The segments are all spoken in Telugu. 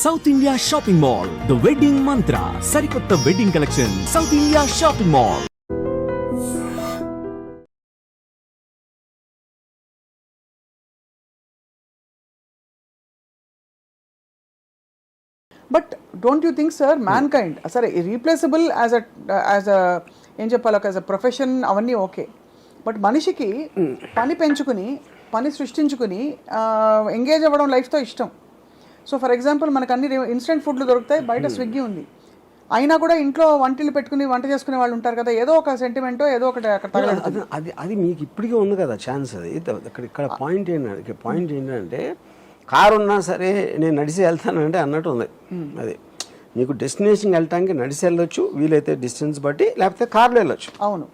South India shopping mall, the wedding మంత్ర, సరికొత్త wedding collection, south India shopping mall. But don't you think sir man kind సరే రీప్లేసబుల్ యాజ్ అ ఏం చెప్పాలి ఒక యాజ్ అ ప్రొఫెషన్ అవన్నీ ఓకే, బట్ మనిషికి పని పెంచుకుని పని సృష్టించుకుని ఎంగేజ్ అవ్వడం లైఫ్తో ఇష్టం. సో ఫర్ ఎగ్జాంపుల్ మనకు అన్ని ఇన్స్టెంట్ ఫుడ్లు దొరుకుతాయి, బయట స్విగ్గీ ఉంది, అయినా కూడా ఇంట్లో వంటలు పెట్టుకుని వంట చేసుకునే వాళ్ళు ఉంటారు కదా, ఏదో ఒక సెంటిమెంటో ఏదో ఒకటి అక్కడ అది మీకు ఇప్పటికే ఉంది కదా ఛాన్స్. అది ఇక్కడ పాయింట్ ఏంటంటే కారు ఉన్నా సరే నేను నడిచి వెళ్తానంటే అన్నట్టు ఉంది. అది మీకు డెస్టినేషన్కి వెళ్ళటానికి నడిచి వెళ్ళొచ్చు, వీలైతే డిస్టెన్స్ బట్టి, లేకపోతే కార్లో వెళ్ళొచ్చు. అవును,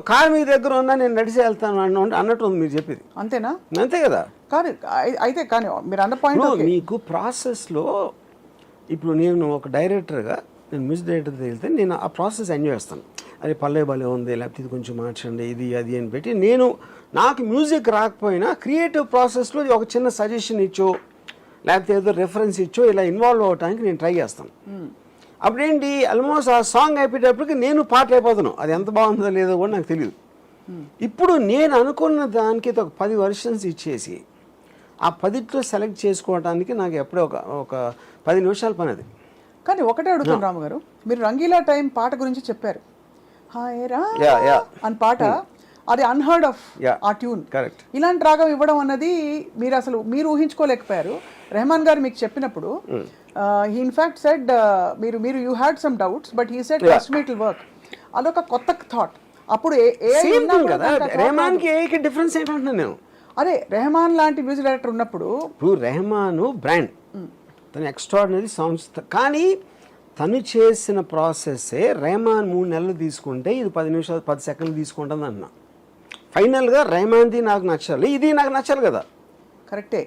కారు మీ దగ్గర ఉన్నా నేను నడిచి వెళ్తాను అన్నట్టు ఉంది మీరు చెప్పేది. అంతేనా? అంతే కదా. కానీ అయితే కానీ మీరు అన్న పాయింట్ మీకు ప్రాసెస్లో ఇప్పుడు నేను ఒక డైరెక్టర్గా నేను మ్యూజిక్ డైరెక్టర్ వెళ్తే నేను ఆ ప్రాసెస్ ఎంజాయ్ చేస్తాను. అది పల్లె భలే ఉంది, లేకపోతే ఇది కొంచెం మార్చండి, ఇది అది అని పెట్టి నేను నాకు మ్యూజిక్ రాకపోయినా క్రియేటివ్ ప్రాసెస్లో ఒక చిన్న సజెషన్ ఇచ్చో లేకపోతే ఏదో రెఫరెన్స్ ఇచ్చో ఇలా ఇన్వాల్వ్ అవ్వడానికి నేను ట్రై చేస్తాను. అప్పుడేంటి ఆల్మోస్ట్ ఆ సాంగ్ అయిపోయేటప్పటికి నేను పాట అయిపోతాను, అది ఎంత బాగుందో లేదో కూడా నాకు తెలియదు. ఇప్పుడు నేను అనుకున్న దానికి ఒక 10 వెర్షన్స్ ఇచ్చేసి ఆ 10లో సెలెక్ట్ చేసుకోవడానికి నాకు ఎప్పుడో ఒక 10 నిమిషాల పని అది. కానీ ఒకటే అడుగుతాను రాము గారు, మీరు రంగీలా టైం పాట గురించి చెప్పారు, హాయ్ రా అని పాట, అది అన్హర్డ్ ఆఫ్ ఆ ట్యూన్. కరెక్ట్. ఇలాంటి రాగం ఇవ్వడం అన్నది మీరు ఊహించుకోలేకపోయారు. రెహమాన్ గారు మీకు చెప్పినప్పుడు హీ ఇన్ఫాక్ట్ సెడ్ మీరు you had some doubts but he said trust me it will work. అదొక కొత్త థాట్. అప్పుడు రెహమాన్కి డిఫరెన్స్ ఏంటంటున్నా నేను, అదే రెహమాన్ లాంటి మ్యూజిక్ డైరెక్టర్ ఉన్నప్పుడు ఇప్పుడు రెహమాన్ బ్రాండ్, తను ఎక్స్ట్రాడినరీ సాంగ్స్, కానీ తను చేసిన ప్రాసెస్సే రెహమాన్ 3 నెలలు తీసుకుంటే ఇది 10 నిమిషాలు 10 సెకండ్లు తీసుకుంటుంది అన్న. ఫైనల్గా రెహమాన్ది నాకు నచ్చాలి, ఇది నాకు నచ్చాలి కదా. కరెక్టే.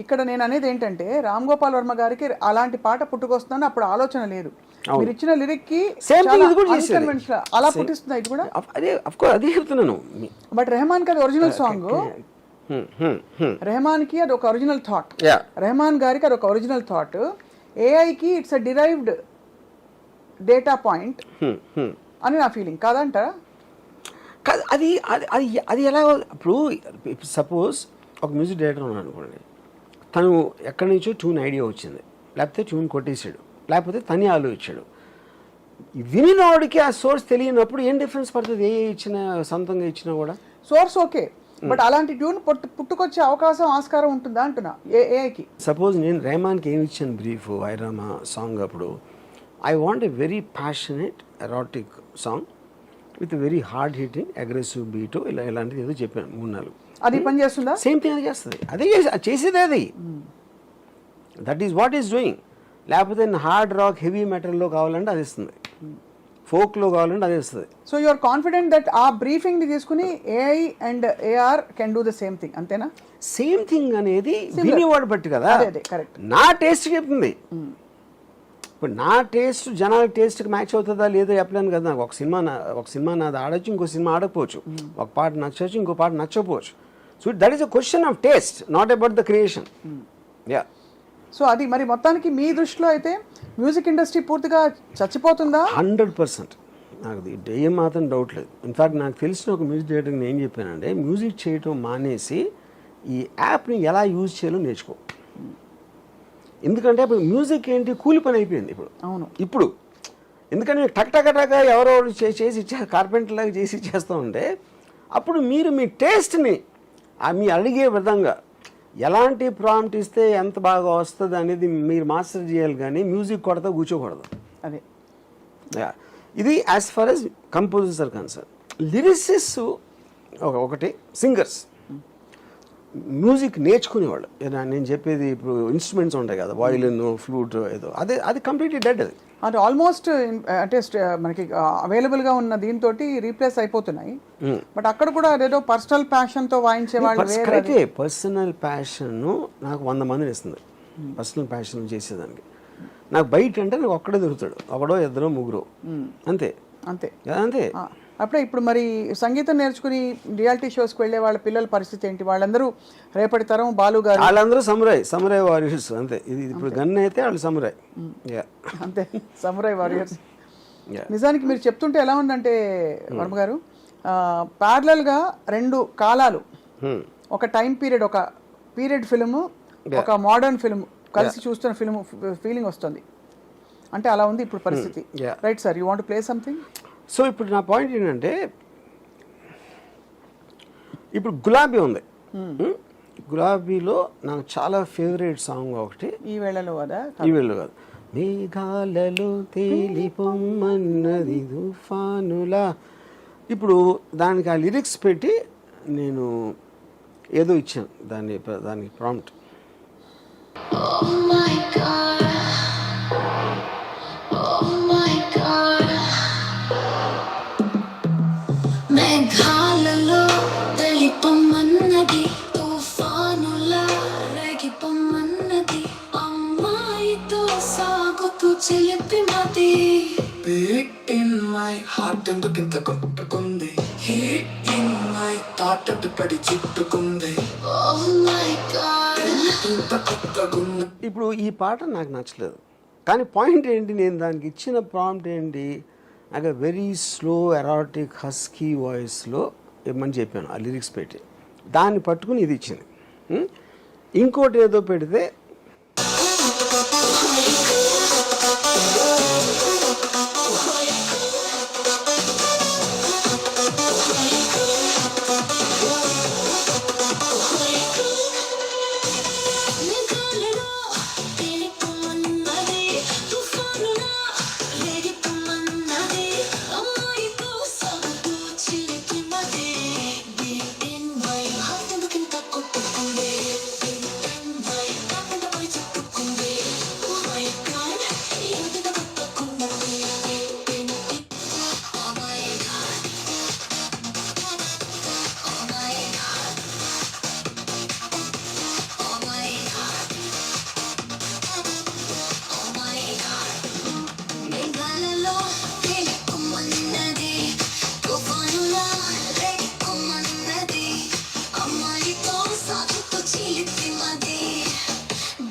ఇక్కడ నేను అనేది ఏంటంటే రామ్ గోపాల్ వర్మ గారికి అలాంటి పాట పుట్టుకొస్తుందని అప్పుడు ఆలోచన లేదు. మీరు ఇచ్చిన లిరిక్ కి అలా పుట్టిస్తుంది ఇది కూడా. అదే చెప్తున్నాను. బట్ రెహమాన్ కి అది ఒరిజినల్ సాంగ్, రెహమాన్ కి అది ఒక ఒరిజినల్ థాట్, రెహమాన్ గారికి అది ఒక ఒరిజినల్ థాట్. ఏఐకి it's a derived data point అని నా ఫీలింగ్. కాదంట అది అది అది ఎలా? ఇప్పుడు సపోజ్ ఒక మ్యూజిక్ డైరెక్టర్ ఉన్నాడు అనుకోండి, తను ఎక్కడి నుంచో ట్యూన్ ఐడియా వచ్చింది, లేకపోతే ట్యూన్ కొట్టేసాడు, లేకపోతే తనే ఆలోచించాడు. వినినోడికి ఆ సోర్స్ తెలియనప్పుడు ఏం డిఫరెన్స్ పడుతుంది? ఏ ఇచ్చినా సొంతంగా ఇచ్చినా కూడా సోర్స్ ఓకే, బట్ అలాంటి ట్యూన్ పుట్టుకొచ్చే అవకాశం ఆస్కారం ఉంటుందా అంటున్నా ఏఐకి. సపోజ్ నేను రెహమాన్కి ఏమి ఇచ్చాను బ్రీఫ్ ఐరామా సాంగ్ అప్పుడు, I want a very passionate erratic song with very hard hitting aggressive beat, ఇలాంటిది ఏదో చెప్పాను 3-4. అది పని చేస్తుందా? సేమ్ థింగ్ అది చేస్తుంది, అదే చేసేది అది. That is what is doing. లేకపోతే హార్డ్ రాక్ హెవీ మెటల్లో కావాలంటే అది ఇస్తుంది, ఫోక్లో కావాలంటే అదే ఇస్తుంది. So you are confident that ఆ బ్రీఫింగ్ ని తీసుకుని AI and AR can do the same thing, అంతేనా? సేమ్ థింగ్ అనేది వినివాడు బట్టి కదా. కరెక్ట్. నా టేస్ట్ చెప్తుంది. ఇప్పుడు నా టేస్ట్ జనాల టేస్ట్కి మ్యాచ్ అవుతుందా లేదో చెప్పలేను కదా. నాకు ఒక సినిమా నాది ఆడొచ్చు, ఇంకో సినిమా ఆడకపోవచ్చు, ఒక పాట నచ్చవచ్చు, ఇంకో పాట నచ్చకపోవచ్చు. So that is a question of taste, not about the creation. So అది మరి మొత్తానికి మీ దృష్టిలో అయితే మ్యూజిక్ ఇండస్ట్రీ పూర్తిగా చచ్చిపోతుందా? 100%. నాకు ఏం మాత్రం డౌట్ లేదు. ఇన్ఫాక్ట్ నాకు తెలిసిన ఒక మ్యూజిక్ డైరెక్టర్కి నేను ఏం చెప్పానంటే, మ్యూజిక్ చేయటం మానేసి ఈ యాప్ని ఎలా యూజ్ చేయాలో నేర్చుకో. ఎందుకంటే ఇప్పుడు మ్యూజిక్ ఏంటి, కూలి పని అయిపోయింది ఇప్పుడు. అవును. ఇప్పుడు ఎందుకంటే టక్ టక్ టక్ ఎవరో చేసి కార్పెంటర్ లాగా చేసి ఇచ్చేస్తూ ఉంటే, అప్పుడు మీరు మీ టేస్ట్ని మీ అడిగే విధంగా ఎలాంటి ప్రాంప్ట్ ఇస్తే ఎంత బాగా వస్తుంది అనేది మీరు మాస్టర్ చేయాలి, కానీ మ్యూజిక్ కొడతా కూర్చోకూడదు. అదే ఇది as far as composers are concern. Lyricists ఒకటి, సింగర్స్ మ్యూజిక్ నేర్చుకునేవాళ్ళు. నేను చెప్పేది ఇప్పుడు ఇన్స్ట్రుమెంట్స్ ఉంటాయి కదా, వయలిన్, ఫ్లూట్, ఏదో అది కంప్లీట్లీ డెడ్. అది ఆల్మోస్ట్ అంటే మనకి అవైలబుల్గా ఉన్న దీంతో రీప్లేస్ అయిపోతున్నాయి. బట్ అక్కడ కూడా అదేదో పర్సనల్ ప్యాషన్తో వాయించే వాళ్ళు. అయితే పర్సనల్ ప్యాషన్ నాకు 100 మందిని ఇస్తుంది. పర్సనల్ ప్యాషన్ చేసేదానికి నాకు బయట అంటే నాకు ఒక్కడే దొరుకుతాడు, ఒకడో 2 3 అంతే అంతే అంతే. అప్పుడే ఇప్పుడు మరి సంగీతం నేర్చుకుని రియాలిటీ షోస్కి వెళ్ళే వాళ్ళ పిల్లల పరిస్థితి ఏంటి? వాళ్ళందరూ రేపటి తరం బాలు గారు వాళ్ళందరూ సమురాయ్ వారియర్స్ అంతే. ఇది ఇప్పుడు గన్ అయితే వాళ్ళు సమురాయ్. అంతే, సమురాయ్ వారియర్స్. నిజానికి మీరు చెప్తుంటే ఎలా ఉందంటే వర్మ గారు, ప్యారలల్గా 2 కాలాలు, ఒక టైం పీరియడ్, ఒక పీరియడ్ ఫిల్మ్, ఒక మోడర్న్ ఫిల్మ్ కలిసి చూస్తున్న ఫిల్మ్ ఫీలింగ్ వస్తుంది. అంటే అలా ఉంది ఇప్పుడు పరిస్థితి. Right sir, you want play something? So ఇప్పుడు నా పాయింట్ ఏంటంటే, ఇప్పుడు గులాబీ ఉంది. గులాబీలో నాకు చాలా ఫేవరెట్ సాంగ్ ఒకటి, ఈ వేళలో అదా? ఈ వేళలో కాదు, మేఘాలలో తేలిపొమ్మన్నది తుఫానులా. ఇప్పుడు దానికి ఆ లిరిక్స్ పెట్టి నేను ఏదో ఇచ్చాను, దానికి prompt. Oh my God. Oh my God. మేఘాలలో తెలిపమన్నది, తుఫానులా రేగిపమన్నది, అమ్మాయితో సాగుతూ చిలిపి మది. Beat in my heart ఎందుకింత కొట్టుకుంది, Heat in my thought పడి చుట్టుకుంది. Oh my God. ఇంత కొత్తగుంది. ఇప్పుడు ఈ పాట నాకు నచ్చలేదు, కానీ పాయింట్ ఏంటి, నేను దానికి ఇచ్చిన ప్రాంప్ట్ ఏంటి, నాకు వెరీ స్లో ఎరాటిక్ హస్కీ వాయిస్లో ఇమ్మని చెప్పాను ఆ లిరిక్స్ పెట్టి. దాన్ని పట్టుకుని ఇది ఇచ్చింది. ఇంకోటి ఏదో పెడితే మేఘాలలో తెలిపమన్నది, తుఫానులా రేగిపమన్నది, అమ్మాయితో సాగుతూ చిలిపి మది. Beat in my heart ఎందుకింత కొట్టుకుంది, Beat in my thought పడి చుట్టుకుంది. Oh my God, ఎంత కొట్టుకుంది. Oh my God. Oh my God. Oh my God. Oh my God. మేఘాలలో తేలిపొమ్మన్నది, తుఫానులా రేగిపొమ్మన్నది, అమ్మాయితో సాగుతూ చిలిపి మది.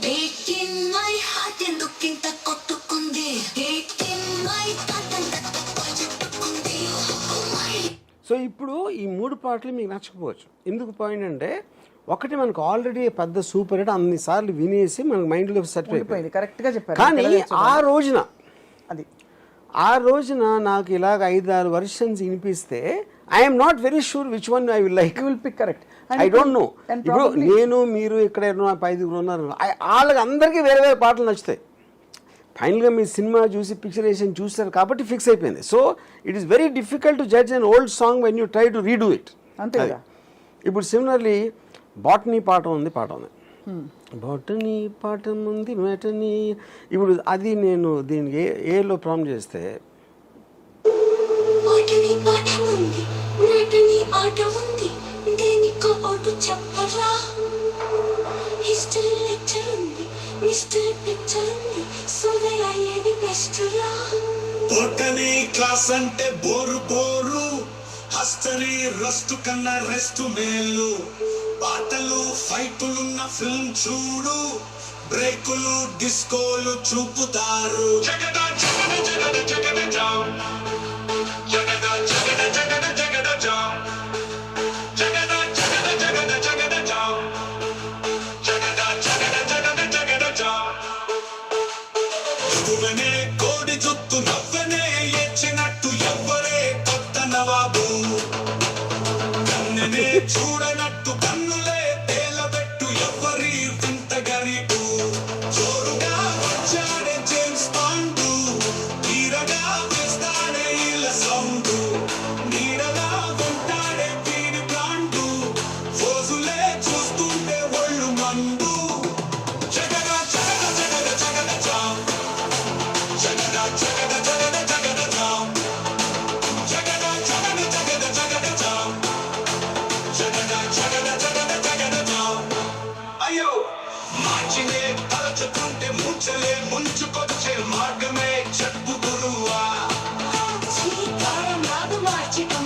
Beat in my heart ఎందుకింత కొట్టుకుంది, Beat in my thought అంత పడి చుట్టుకుంది. Oh my. సో ఇప్పుడు ఈ 3 పాటలు మీకు నచ్చకపోవచ్చు. ఎందుకు పాయింట్ అంటే, ఒకటి మనకు ఆల్రెడీ పెద్ద సూపర్ హిట్, అన్నిసార్లు వినేసి మనకు మైండ్లో సెట్ అయిపోయింది. అయిపోయింది, కరెక్ట్గా చెప్పారు. కానీ అది ఆ రోజున నాకు ఇలాగ 5-6 వర్షన్స్ వినిపిస్తే I'm not very sure which one I will like. You will pick correct. I don't know. ఇప్పుడు నేను, మీరు ఇక్కడ 5 ఉన్నారు, వాళ్ళకి అందరికీ వేరే వేరే పాటలు నచ్చుతాయి. ఫైనల్గా మీ సినిమా చూసి పిక్చరేషన్ చూస్తారు కాబట్టి ఫిక్స్ అయిపోయింది. So it is very difficult to judge an old song when you try to redo it. అంతే కదా. ఇప్పుడు సిమిలర్లీ బాటనీ పాట ఉంది. బాటనీ పాట ఉంది, మెటనీ. ఇప్పుడు అది నేను దీనికి ఏలో ప్రాంప్ట్ చేస్తే, ఆటని పాట ఉంది, నాటని ఆట ఉంది, దేనికో ఒకటి చెప్పరా. హిస్టరీ లెక్చర్ ఉంది, మిస్టరీ పిక్చర్ ఉంది, సోదయ ఏది బెస్ట్ రా. బొటనీ క్లాస్ అంటే బోరు బోరు, హస్టరీ రస్ట్ కన్నా రెస్ట్ మేలు, పాటలు ఫైటులున్న ఫిల్మ్ చూడు, బ్రేకులు డిస్కోలు చూపుతారు. జగద జగద జగద జగద జామ్, జగద జగద జగద జగద జామ్, జగద జగద జగద జగద జామ్, జగద జగద జగద జగద జామ్. నువ్వనే కోడి చుట్టూ నవ్వనే ఎచ్చినట్టు ఎవ్వరే కొత్త నవాబు, కన్నెనే చూడనట్టు కన్నులే తేలబెట్టు ఎవ్వరి వింత గరీబు. జోరుగా వచ్చాడే జేమ్స్ బాండు, తీరగా వేస్తాడే ఇలా సౌండు, నీడగా ఉంటాడే వీడి బ్రాండు, ఫోజులే చూస్తుంటే ఒళ్ళు మండు. జగద జగద జగద జగద జామ్, జగద జగద జగద జగద జామ్, జగద జగద జగద జగద జామ్, జగద జగద జగద జగద జామ్. అయ్యో మార్చినే తలచుకుంటే ముంచలే ముంచుకొచ్చే మార్గమే చెప్పు గురువా. చీకారం రాదు మార్చికం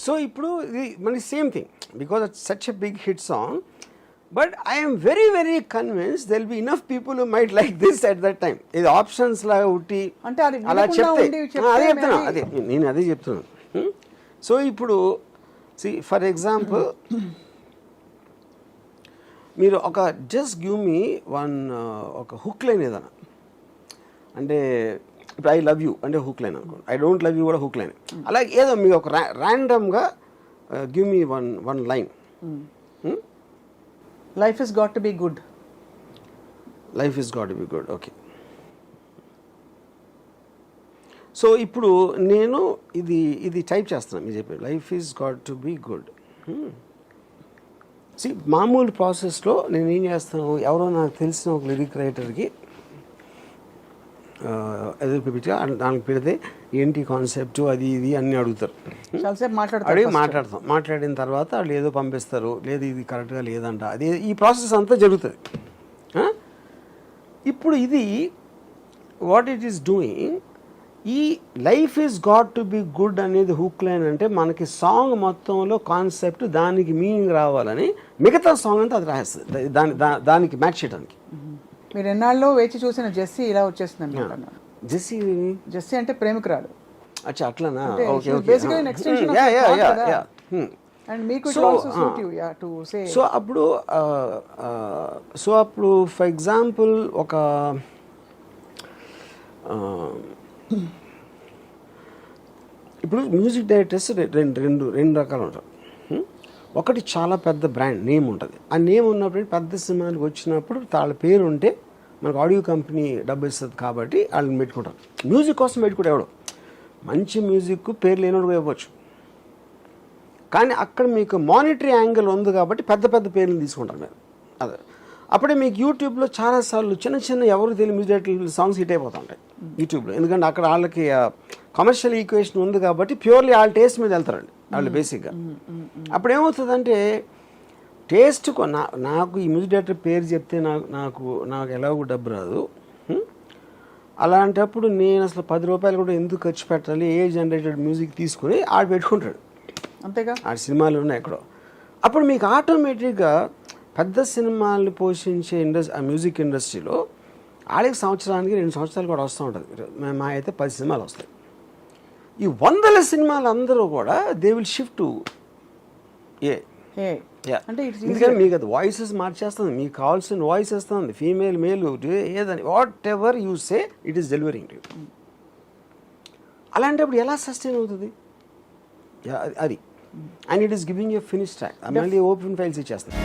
సో ఇప్పుడు ఇది మనకి same thing because it's such a big hit song but I'm very very convince there'll be enough people might like this at that time ఇది ఆప్షన్స్ లాగా ఉట్టి అంటే అది అలా వినకుండా ఉండి చెప్తే చెప్తే అదే చెప్తున్నా maybe- అదే నేను అదే చెప్తున్నాను. సో ఇప్పుడు ఫర్ ఎగ్జాంపుల్ మీరు ఒక జస్ట్ గివ్ మీ ఒక హుక్ లైన్ ఏదైనా అంటే ఇప్పుడు ఐ లవ్ యూ అంటే హుక్ లైన్ అనుకోండి, ఐ డోంట్ లవ్ యూ కూడా హుక్ లైన్. అలాగే ఏదో మీకు ఒక ర్యాండమ్గా give me one line. Life is got to be good. Life is got to be good, okay. So ఇప్పుడు నేను ఇది టైప్ చేస్తున్నాను, మీరు చెప్పారు life is got to be good. మామూలు ప్రాసెస్లో నేను ఏం చేస్తాను, ఎవరో నాకు తెలిసిన ఒక లిరిక్ రైటర్కి ఎదురు పెట్టి దానికి పెడితే ఏంటి కాన్సెప్ట్ అది ఇది అన్నీ అడుగుతారు. చాలాసేపు అడిగి మాట్లాడతారు. మాట్లాడిన తర్వాత వాళ్ళు ఏదో పంపిస్తారు, లేదు ఇది కరెక్ట్గా లేదంట, అది ఈ ప్రాసెస్ అంతా జరుగుతుంది. ఇప్పుడు ఇది వాట్ ఇట్ ఈస్ డూయింగ్, ఈ life is got to be good అనేది హుక్ లైన్ అంటే మనకి సాంగ్ మొత్తంలో కాన్సెప్ట్ దానికి మీనింగ్ రావాలని మిగతా సాంగ్ అంతా అది రాస్తుంది దానికి మ్యాచ్ చేయడానికి. మీరు ఎన్నాళ్ళలో వేచి చూసిన జెస్సీ ఇలా వచ్చేసింది అనుకుంటున్నాను. జెస్సీ అంటే ప్రేమికురాలు. అచ్చా అట్లానా, అంటే okay she's okay. basically an extension of the thought కదా. And మీకు it also suit you, yeah, to say. So అప్పుడు ఫర్ ఎగ్జాంపుల్ ఒక ఇప్పుడు మ్యూజిక్ డైరెక్టర్స్ రెండు రకాలు ఉంటారు. ఒకటి చాలా పెద్ద బ్రాండ్ నేమ్ ఉంటుంది, ఆ నేమ్ ఉన్నప్పుడు పెద్ద సినిమాలకు వచ్చినప్పుడు వాళ్ళ పేరు ఉంటే మనకు ఆడియో కంపెనీ డబ్బు ఇస్తుంది కాబట్టి వాళ్ళని పెట్టుకుంటారు. మ్యూజిక్ కోసం పెట్టుకుంటే ఎవడు మంచి మ్యూజిక్ పేరు లేనోడు ఇవ్వచ్చు, కానీ అక్కడ మీకు మానిటరీ యాంగిల్ ఉంది కాబట్టి పెద్ద పెద్ద పేర్లు తీసుకుంటారు మీరు. అదే అప్పుడే మీకు యూట్యూబ్లో చాలాసార్లు చిన్న ఎవరు తెలియని మ్యూజిక్ సాంగ్స్ హిట్ అయిపోతూ ఉంటాయి యూట్యూబ్లో, ఎందుకంటే అక్కడ వాళ్ళకి కమర్షియల్ ఈక్వేషన్ ఉంది కాబట్టి ప్యూర్లీ వాళ్ళ టేస్ట్ మీద వెళ్తారండి వాళ్ళు బేసిక్గా. అప్పుడు ఏమవుతుందంటే టేస్ట్ నాకు ఈ మ్యూజిక్ డైరెక్టర్ పేరు చెప్తే నాకు ఎలాగో డబ్బు రాదు. అలాంటప్పుడు నేను అసలు 10 రూపాయలు కూడా ఎందుకు ఖర్చు పెట్టాలి, ఏ జనరేటెడ్ మ్యూజిక్ తీసుకుని ఆడు పెట్టుకుంటాడు, అంతేగా ఆ సినిమాలు ఉన్నాయి ఎక్కడో. అప్పుడు మీకు ఆటోమేటిక్గా పెద్ద సినిమాలు పోషించే ఆ మ్యూజిక్ ఇండస్ట్రీలో ఆడికి సంవత్సరానికి 2 సంవత్సరాలు కూడా వస్తూ ఉంటుంది. మా అయితే 10 సినిమాలు వస్తాయి. ఈ 100 సినిమాలు అందరూ కూడా దే విల్ షిఫ్ట్ టు అంటే it's ఎందుకంటే మీకు అది వాయిసెస్ మార్చేస్తుంది, మీకు కావాల్సిన వాయిస్ వస్తుంది, ఫీమేల్ మేల్ ఏదని what ever you say it is delivering to. అలాంటప్పుడు ఎలా సస్టైన్ అవుతుంది అది, and it is giving a finish track. మళ్ళీ ఓపెన్ ఫైల్స్ ఇచ్చేస్తుంది.